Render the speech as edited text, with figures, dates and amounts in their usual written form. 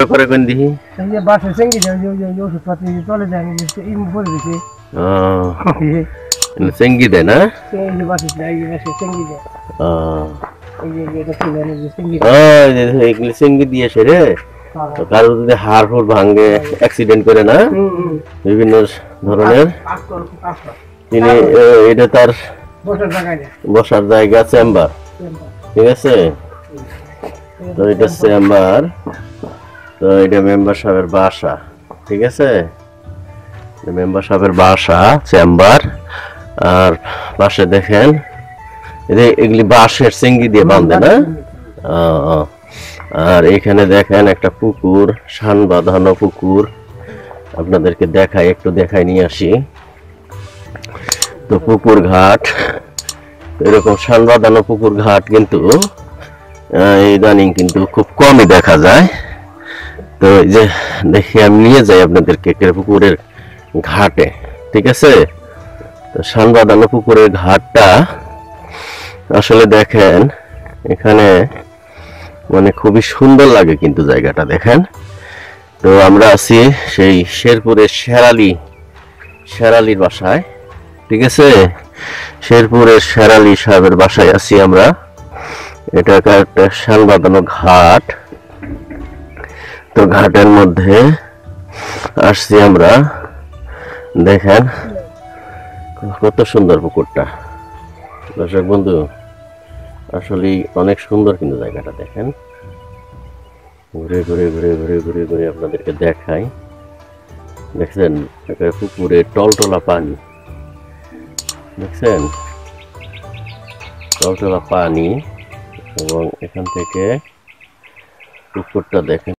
করে কোন দিহি এই যে বাসে সঙ্গী যায় যে ওষুধপাতি চলে যায় এই পরে দিছে সেঙ্গি দেয় না এই যে বাসে সঙ্গী যায় এই যে এটা তুলে যে সঙ্গী এগুলি সেঙ্গি দিয়েছে রে তো কারো যদি হাড় হুড় ভাঙে অ্যাক্সিডেন্ট করে না বিভিন্ন ধরনের তিনি এটা তার বসার জায়গা চেম্বার ঠিক আছে তো এটা চেম্বার তো এটা মেম্বার সাহেবের বাসা ঠিক আছে মেম্বার সাহেবের বাসা চেম্বার আর পাশে দেখেন এগুলি বাঁশের চেঙ্গি দিয়ে বাঁধে না আর এখানে দেখেন একটা পুকুর শান বাঁধানো পুকুর আপনাদেরকে দেখাই একটু দেখাই নিয়ে আসি তো পুকুর ঘাট এরকম শান বাঁধানো পুকুর ঘাট কিন্তু ইদানিং কিন্তু খুব কমই দেখা যায় তো এই যে দেখি আমি নিয়ে যাই আপনাদেরকে পুকুরের ঘাটে ঠিক আছে তো শান বাঁধানো পুকুরের ঘাটটা আসলে দেখেন এখানে মানে খুবই সুন্দর লাগে কিন্তু জায়গাটা দেখেন তো আমরা আছি সেই শেরপুরের শেরালির বাসায় ঠিক আছে শেরপুরের শেরালি সাহেবের বাসায় আছি আমরা এটা একটা শান বাঁধানো ঘাট তো ঘাটের মধ্যে আসছি আমরা দেখেন কত সুন্দর পুকুরটা দর্শক বন্ধু আসলে অনেক সুন্দর কিন্তু জায়গাটা দেখেন ঘুরে ঘুরে ঘুরে ঘুরে ঘুরে ঘুরে আপনাদেরকে দেখাই দেখছেন পুকুরে টলটলা পানি দেখছেন টলটলা পানি এবং এখান থেকে পুকুরটা দেখেন